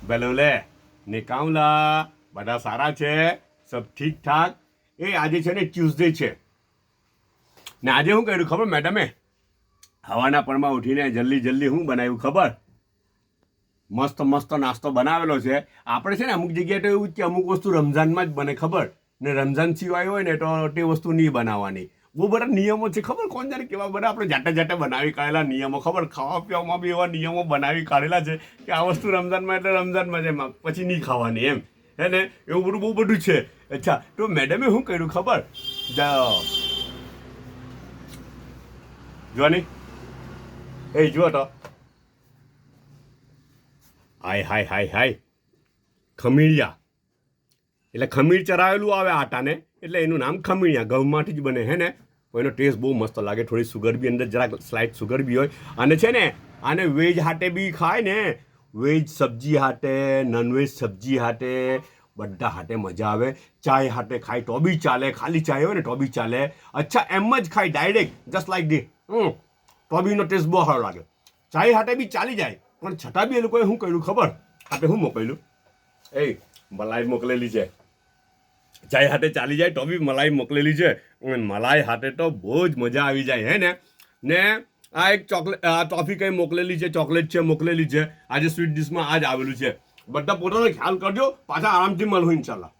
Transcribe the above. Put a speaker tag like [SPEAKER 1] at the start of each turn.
[SPEAKER 1] બેલોલે નિકામલા બધા સારા છે, સબ ઠીક ઠાક. આજે છે ને ટ્યુઝડે છે ને આજે શું કર્યું ખબર મેડમે? હવાના પરમાં ઉઠીને જલ્દી શું બનાવ્યું ખબર? મસ્ત મસ્ત નાસ્તો બનાવેલો છે. આપણે છે ને અમુક જગ્યાએ તો એવું જ કે અમુક વસ્તુ રમઝાનમાં જ બને ખબર, ને રમઝાન સિવાય હોય ને તો તે વસ્તુ નહીં બનાવવાની. બહુ બધા નિયમો છે ખબર, કોણ જાણે કેવા બધા આપણે જાતે બનાવી કાઢેલા નિયમો ખબર. ખાવા પીવામાં બી એવા નિયમો બનાવી કાઢેલા છે કે આ વસ્તુ રમઝાનમાં એટલે રમઝાનમાં જ, એમ પછી નહીં ખાવાની એમ, હે ને? એવું બધું બહુ બધું છે. અચ્છા, તો મેડમે શું કર્યું ખબર? જો નહીં, એ જુઓ તો, હાય ખમીરિયા, એટલે ખમીર ચરાવેલું આવે આટાને, એટલે એનું નામ ખમીરિયા, ઘઉંમાંથી જ બને, હે ને? એનો ટેસ્ટ બહુ મસ્ત લાગે, થોડી સુગર બી અંદર, જરાક સ્લાઇટ સુગર બી હોય. અને છે ને આને વેજ હાટે બી ખાય ને, વેજ સબ્જી હાટે, નોનવેજ સબ્જી હાટે, બધા હાટે મજા આવે. ચાય હાટે ખાય તો બી ચાલે, ખાલી ચાય હોય ને તો બી ચાલે. અચ્છા, એમ જ ખાય ડાયરેક્ટ, જસ્ટ લાઈક ધી, તો બીનો ટેસ્ટ બહુ સારો લાગે. ચાય હાટે બી ચાલી જાય, પણ છતાં બી એ લોકોએ શું કર્યું ખબર? આપણે શું મોકલ્યું? એ મલાઈ મોકલેલી છે. ચાય હાટે ચાલી જાય તો બી મલાઈ મોકલેલી છે. મલાઈ હાટે તો બહુ જ મજા આવી જાય, હે ને આ એક ચોકલેટ, ટોફી કંઈ મોકલેલી છે, ચોકલેટ છે મોકલેલી છે. આજે સ્વીટ ડિશમાં આ જ આવેલું છે. બધા પોતાનો ખ્યાલ કરજો, પાછા આરામથી મળવું ઇન્શાલ્લાહ.